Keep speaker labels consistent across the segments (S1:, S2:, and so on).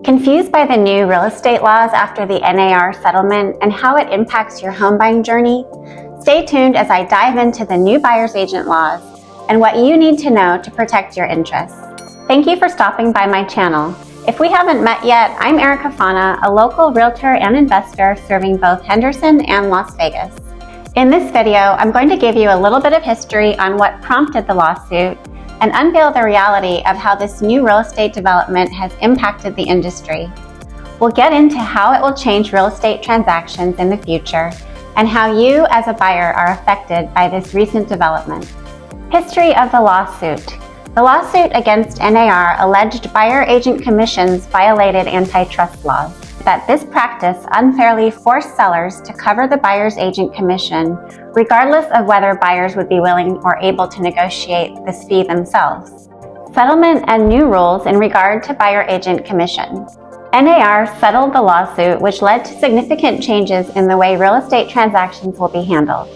S1: Confused by the new real estate laws after the NAR settlement and how it impacts your home buying journey? Stay tuned as I dive into the new buyer's agent laws and what you need to know to protect your interests. Thank you for stopping by my channel. If we haven't met yet, I'm Erica Fana, a local realtor and investor serving both Henderson and Las Vegas. In this video, I'm going to give you a little bit of history on what prompted the lawsuit and unveil the reality of how this new real estate development has impacted the industry. We'll get into how it will change real estate transactions in the future and how you as a buyer are affected by this recent development. History of the lawsuit. The lawsuit against NAR alleged buyer-agent commissions violated antitrust laws, that this practice unfairly forced sellers to cover the buyer's agent commission, regardless of whether buyers would be willing or able to negotiate this fee themselves. Settlement and new rules in regard to buyer-agent commission. NAR settled the lawsuit, which led to significant changes in the way real estate transactions will be handled.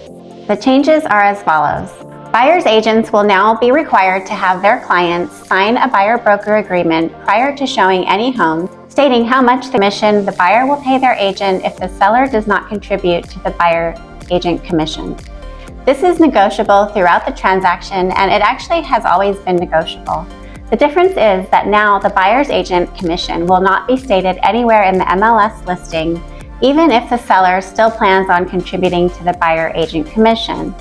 S1: The changes are as follows. Buyer's agents will now be required to have their clients sign a buyer-broker agreement prior to showing any home, stating how much commission the buyer will pay their agent if the seller does not contribute to the buyer-agent commission. This is negotiable throughout the transaction, and it actually has always been negotiable. The difference is that now the buyer's agent commission will not be stated anywhere in the MLS listing, even if the seller still plans on contributing to the buyer-agent commission.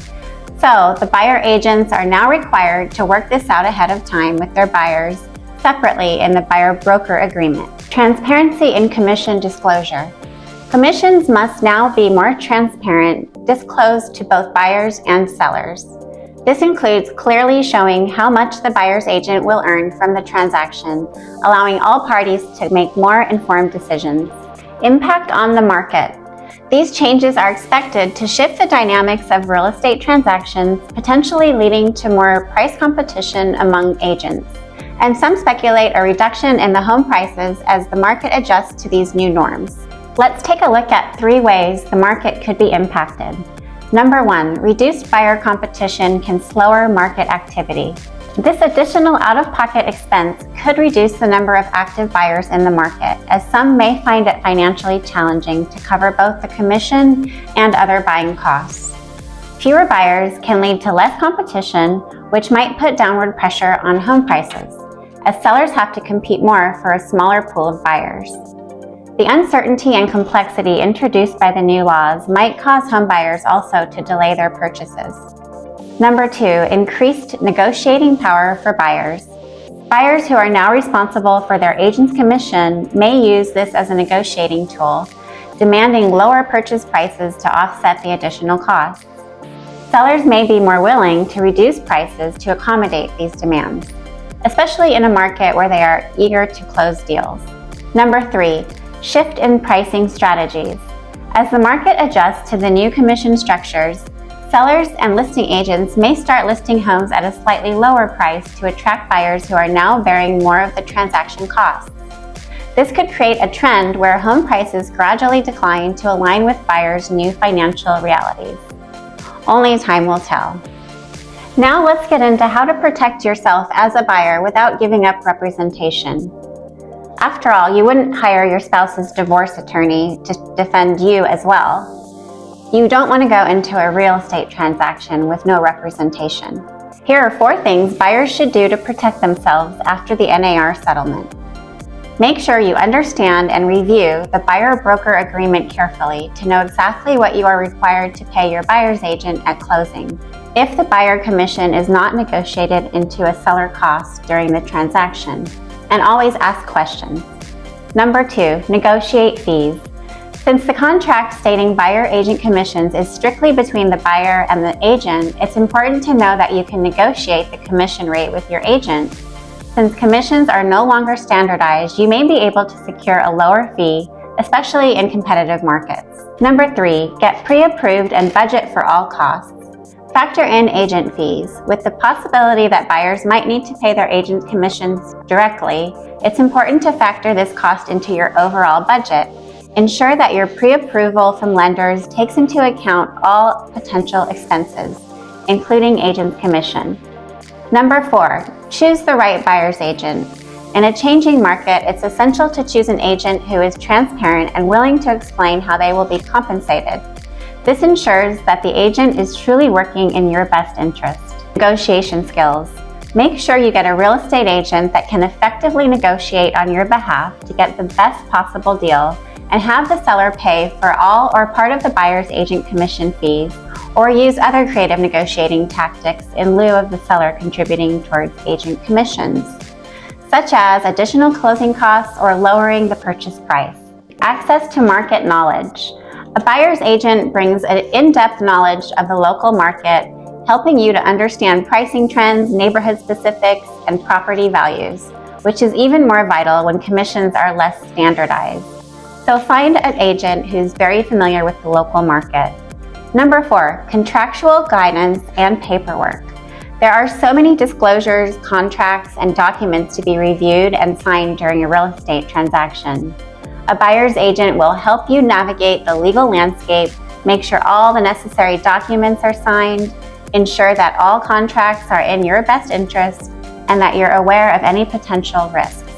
S1: So the buyer agents are now required to work this out ahead of time with their buyers separately in the buyer-broker agreement. Transparency in commission disclosure. Commissions must now be more transparent, disclosed to both buyers and sellers. This includes clearly showing how much the buyer's agent will earn from the transaction, allowing all parties to make more informed decisions. Impact on the market. These changes are expected to shift the dynamics of real estate transactions, potentially leading to more price competition among agents. And some speculate a reduction in the home prices as the market adjusts to these new norms. Let's take a look at 3 ways the market could be impacted. Number 1, reduced buyer competition can slower market activity. This additional out-of-pocket expense could reduce the number of active buyers in the market, as some may find it financially challenging to cover both the commission and other buying costs. Fewer buyers can lead to less competition, which might put downward pressure on home prices, as sellers have to compete more for a smaller pool of buyers. The uncertainty and complexity introduced by the new laws might cause home buyers also to delay their purchases. Number 2, increased negotiating power for buyers. Buyers who are now responsible for their agent's commission may use this as a negotiating tool, demanding lower purchase prices to offset the additional costs. Sellers may be more willing to reduce prices to accommodate these demands, especially in a market where they are eager to close deals. Number 3, shift in pricing strategies. As the market adjusts to the new commission structures, sellers and listing agents may start listing homes at a slightly lower price to attract buyers who are now bearing more of the transaction costs. This could create a trend where home prices gradually decline to align with buyers' new financial realities. Only time will tell. Now let's get into how to protect yourself as a buyer without giving up representation. After all, you wouldn't hire your spouse's divorce attorney to defend you as well. You don't want to go into a real estate transaction with no representation. Here are 4 things buyers should do to protect themselves after the NAR settlement. Make sure you understand and review the buyer-broker agreement carefully to know exactly what you are required to pay your buyer's agent at closing, if the buyer commission is not negotiated into a seller cost during the transaction. And always ask questions. Number 2, negotiate fees. Since the contract stating buyer-agent commissions is strictly between the buyer and the agent, it's important to know that you can negotiate the commission rate with your agent. Since commissions are no longer standardized, you may be able to secure a lower fee, especially in competitive markets. Number 3, get pre-approved and budget for all costs. Factor in agent fees. With the possibility that buyers might need to pay their agent commissions directly, it's important to factor this cost into your overall budget. Ensure that your pre-approval from lenders takes into account all potential expenses, including agent commission. Number 4, choose the right buyer's agent. In a changing market, it's essential to choose an agent who is transparent and willing to explain how they will be compensated. This ensures that the agent is truly working in your best interest. Negotiation skills. Make sure you get a real estate agent that can effectively negotiate on your behalf to get the best possible deal, and have the seller pay for all or part of the buyer's agent commission fees, or use other creative negotiating tactics in lieu of the seller contributing towards agent commissions, such as additional closing costs or lowering the purchase price. Access to market knowledge. A buyer's agent brings an in-depth knowledge of the local market, helping you to understand pricing trends, neighborhood specifics, and property values, which is even more vital when commissions are less standardized. So find an agent who's very familiar with the local market. Number 4, contractual guidance and paperwork. There are so many disclosures, contracts, and documents to be reviewed and signed during a real estate transaction. A buyer's agent will help you navigate the legal landscape, make sure all the necessary documents are signed, ensure that all contracts are in your best interest, and that you're aware of any potential risks.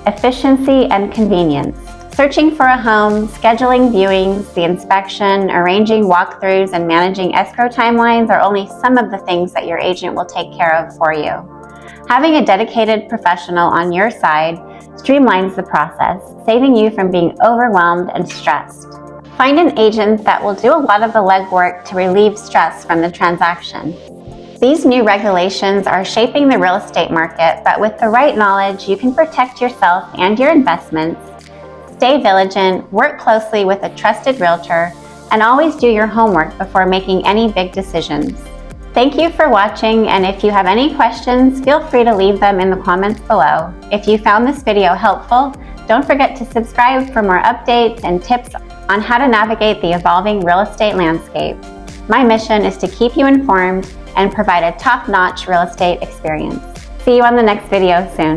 S1: Efficiency and convenience. Searching for a home, scheduling viewings, the inspection, arranging walkthroughs, and managing escrow timelines are only some of the things that your agent will take care of for you. Having a dedicated professional on your side streamlines the process, saving you from being overwhelmed and stressed. Find an agent that will do a lot of the legwork to relieve stress from the transaction. These new regulations are shaping the real estate market, but with the right knowledge, you can protect yourself and your investments. Stay vigilant, work closely with a trusted realtor, and always do your homework before making any big decisions. Thank you for watching, and if you have any questions, feel free to leave them in the comments below. If you found this video helpful, don't forget to subscribe for more updates and tips on how to navigate the evolving real estate landscape. My mission is to keep you informed and provide a top-notch real estate experience. See you on the next video soon.